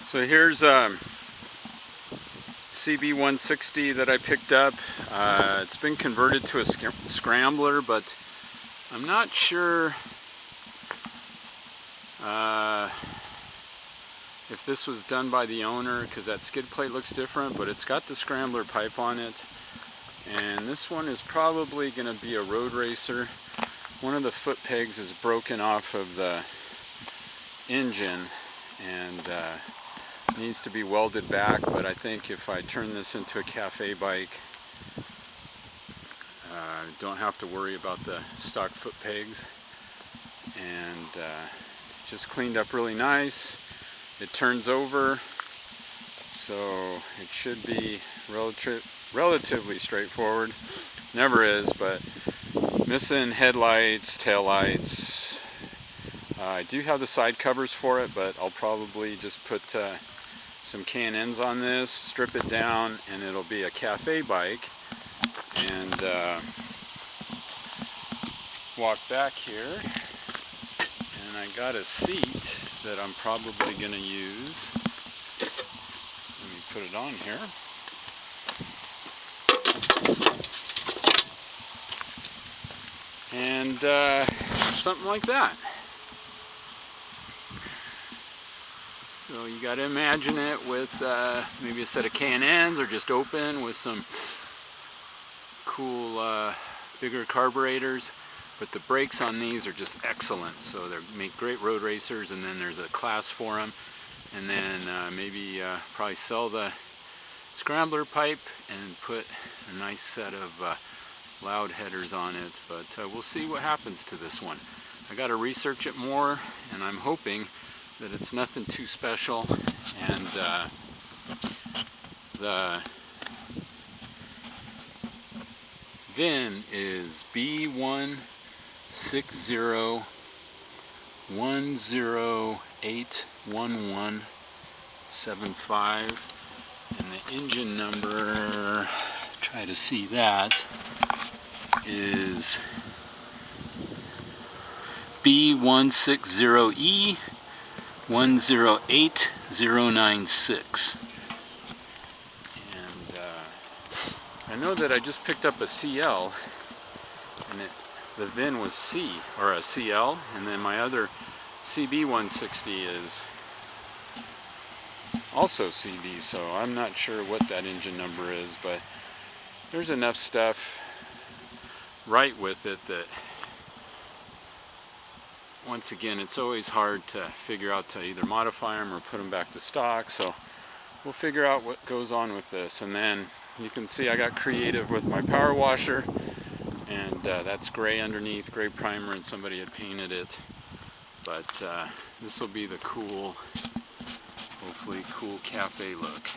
So here's CB160 that I picked up. It's been converted to a scrambler, but I'm not sure if this was done by the owner, because that skid plate looks different, but it's got the scrambler pipe on it. And this one is probably going to be a road racer. One of the foot pegs is broken off of the engine and needs to be welded back, but I think if I turn this into a cafe bike, don't have to worry about the stock foot pegs. And just cleaned up really nice. It turns over, so it should be relatively straightforward. Never is, but missing headlights, taillights. I do have the side covers for it, but I'll probably just put some K&Ns on this, strip it down, and it'll be a cafe bike. And walk back here, and I got a seat that I'm probably going to use. Let me put it on here. And something like that. So you got to imagine it with maybe a set of K&Ns, or just open with some cool bigger carburetors. But the brakes on these are just excellent, so they make great road racers. And then there's a class for them, and then maybe probably sell the scrambler pipe and put a nice set of loud headers on it. But we'll see what happens to this one. I got to research it more, and I'm hoping that it's nothing too special. And the VIN is B1601085, and the engine number, try to see that, is B160E108096. And I know that I just picked up a CL, and the VIN was C, or a CL, and then my other CB160 is also CB, so I'm not sure what that engine number is, but there's enough stuff right with it that, once again, it's always hard to figure out to either modify them or put them back to stock. So we'll figure out what goes on with this. And then you can see I got creative with my power washer, and that's gray underneath, gray primer, and somebody had painted it. But this will be the cool, hopefully cool cafe look.